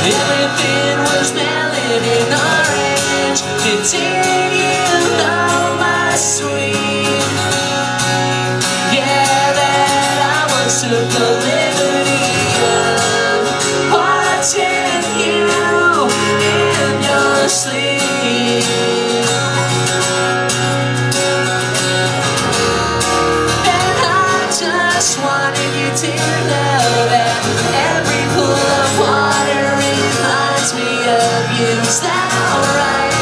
Everything was melon and orange. And did you know, my sweet? Yeah, that I once took the liberty of watching you in your sleep. And I just wanted you to know that every pool of water reminds me of you. Is that alright?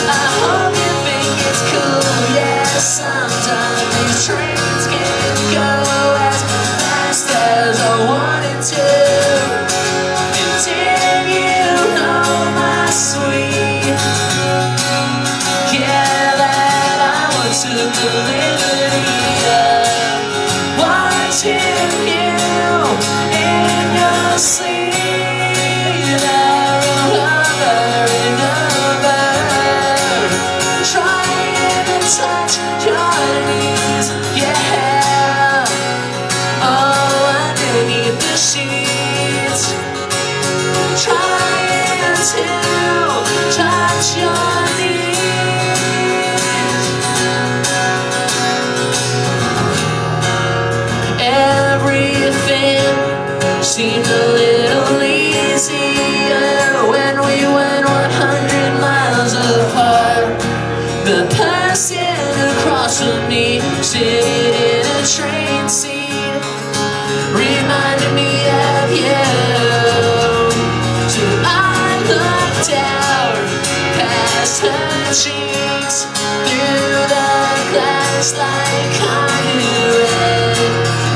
I hope you think it's cool. Yeah, sometimes these trains can go as fast as I wanted to. And did you know, my sweet? Yeah, that I once took the liberty of watching you in your sleep. I wrote over and over, trying to touch your knees. Yeah, oh, underneath the sheets, trying to touch your knees. Everything seemed a little easier when we went 100 miles apart. The person across from me, sitting in a train seat, reminded me of you. So I looked down past her cheeks, through the glass like conduit.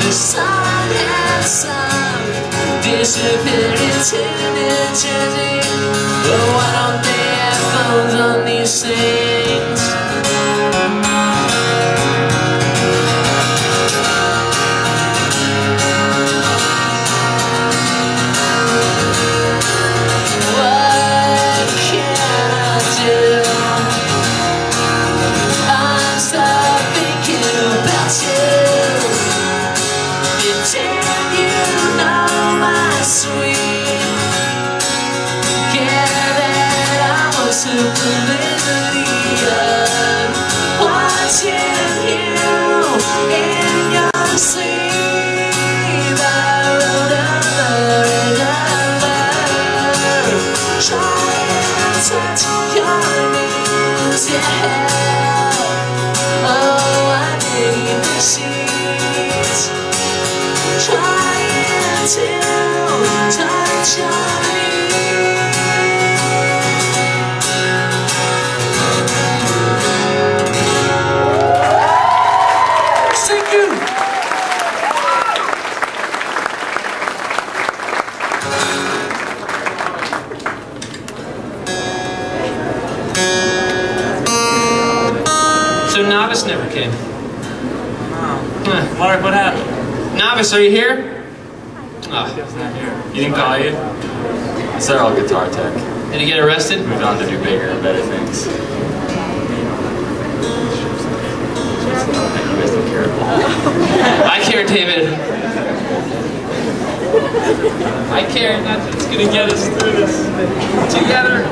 The sun had sunk, disappeared into New Jersey. But why don't they have phones on these things? What can I do? I'm stuck thinking about you. And did you know, my sweet? Yeah, that I was took the liberty of watching you in your sleep. I wrote over and over, trying to touch your knees. Yeah, oh, underneath the sheets, trying to touch your knees. Thank you. So Novice never came. Mark, what happened? Novice, are you here? Oh, he's not here. You didn't call you? It's our old guitar tech. Did he get arrested? Moved on to do bigger and better things. You guys don't care at all. I care, David. I care, and that's what's gonna get us through this together.